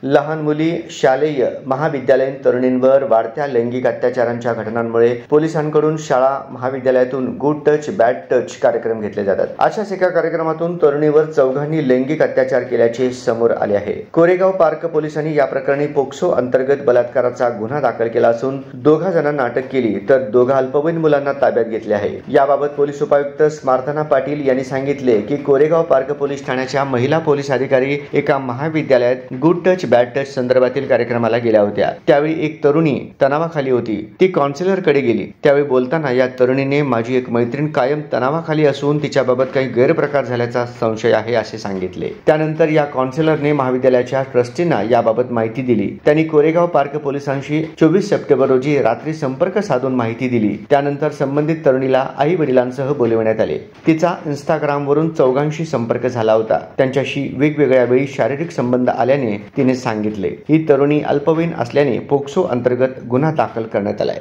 लहान मुली, शालेय, महाविद्यालयीन तरुणींवर वाढत्या लैंगिक अत्याचारांच्या घटनांमुळे पोलिसांकडून शाळा महाविद्यालयातून गुड टच बॅड टच कार्यक्रम घेतले जातात। अशाच एका कार्यक्रमातून तरुणीवर चौघांनी लैंगिक अत्याचार केल्याचे समोर आले आहे। कोरेगाव पार्क पोलिसांनी या प्रकरणी पोक्सो अंतर्गत बलात्काराचा गुन्हा दाखल केला असून 2 जणांना अटक केली तर 2 अल्पवयीन मुलांना ताब्यात घेतले आहे। याबाबत पोलीस उपायुक्त स्मार्थना पाटील यांनी सांगितले की कोरेगाव पार्क पोलीस ठाण्याच्या महिला पोलीस अधिकारी एका महाविद्यालयात गुड टच बॅड टच संदर्भातील कार्यक्रमाला गेल्या होत्या। त्यावेळी एक तरुणी तणावाखाली होती। ती काउन्सिलर कडे गेली। त्यावेळी बोलताना या तरुणीने माझी एक मैत्रीण कायम तणावाखाली असून तिच्याबाबत काही गैरप्रकार झाल्याचा संशय आहे असे सांगितले। त्यानंतर या काउन्सिलरने महाविद्यालयाच्या ट्रस्टींना याबाबत माहिती दिली। त्यांनी कोरेगाव पार्क पोलिसांशी 24 सप्टेंबर रोजी रात्री संपर्क साधून माहिती दिली। त्यानंतर संबंधित तरुणीला आई वडिलांसह बोलविण्यात आले। तिचा इंस्टाग्रामवरून चौघांशी संपर्क झाला होता। त्यांच्याशी वेगवेगळ्या वेळी शारीरिक संबंध आल्याने तिने सांगितले। ही तरुणी अल्पवयीन असल्याने पोक्सो अंतर्गत गुन्हा दाखल करण्यात आलाय।